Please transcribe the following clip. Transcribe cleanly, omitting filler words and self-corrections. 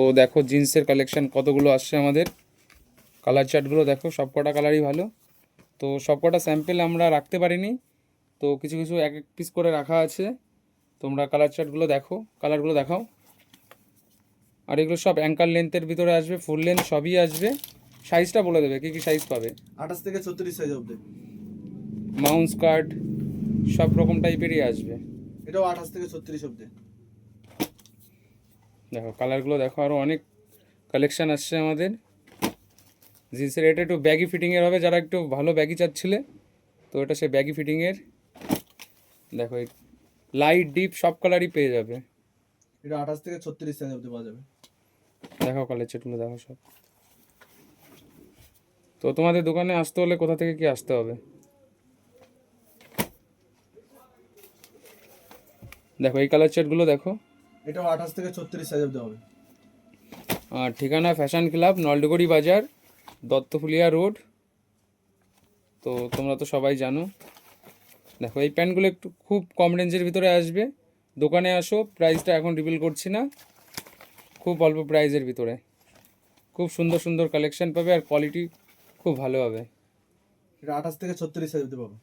তো দেখো জিন্সের কালেকশন কতগুলো আসছে আমাদের। কালার চার্টগুলো দেখো, সব কটা কালারই ভালো। তো সব কটা স্যাম্পেল আমরা রাখতে পারিনি, তো কিছু কিছু এক এক পিস করে রাখা আছে। তোমরা কালার চার্টগুলো দেখো, কালারগুলো দেখাও। আর এগুলো সব অ্যাঙ্কার লেন্থের ভিতরে আসবে, ফুল লেন্থ সবই আসবে। সাইজটা বলে দেবে, কী কী সাইজ পাবে। 28 থেকে 36 সাইজ অবধি। মাউন্ট স্কার্ট সব রকম টাইপেরই আসবে। এটাও 28 থেকে 36 অবধি। দেখো কালারগুলো দেখো, আরও অনেক কালেকশান আসছে আমাদের জিন্সের। এটা একটু ব্যাগি ফিটিংয়ের হবে, যারা একটু ভালো ব্যাগি চাচ্ছিলে তো এটা সে ব্যাগি ফিটিংয়ের। দেখো এই লাইট ডিপ সব কালারই পেয়ে যাবে। এটা 28 থেকে 36 সাইজ অবধি পাওয়া যাবে। দেখো কালার চার্টগুলো দেখো সব। তো তোমাদের দোকানে আসতে হলে কোথা থেকে কি আসতে হবে? দেখো এই কালার চার্টগুলো দেখো। এটাও 28 থেকে 36 সাইজ অবধি হবে। আর ঠিকানা ফ্যাশন ক্লাব, নলডুগড়ি বাজার, দত্তফুলিয়া রোড। তো তোমরা তো সবাই জানো। দেখো এই প্যান্টগুলো একটু খুব কম রেঞ্জের ভিতরে আসবে। দোকানে আসো, প্রাইসটা এখন রিভিল করছি না, খুব অল্প প্রাইসের ভিতরে খুব সুন্দর সুন্দর কালেকশন পাবে, আর কোয়ালিটি খুব ভালো হবে। এটা 28 থেকে 36 সাইজ অবধি পাবে।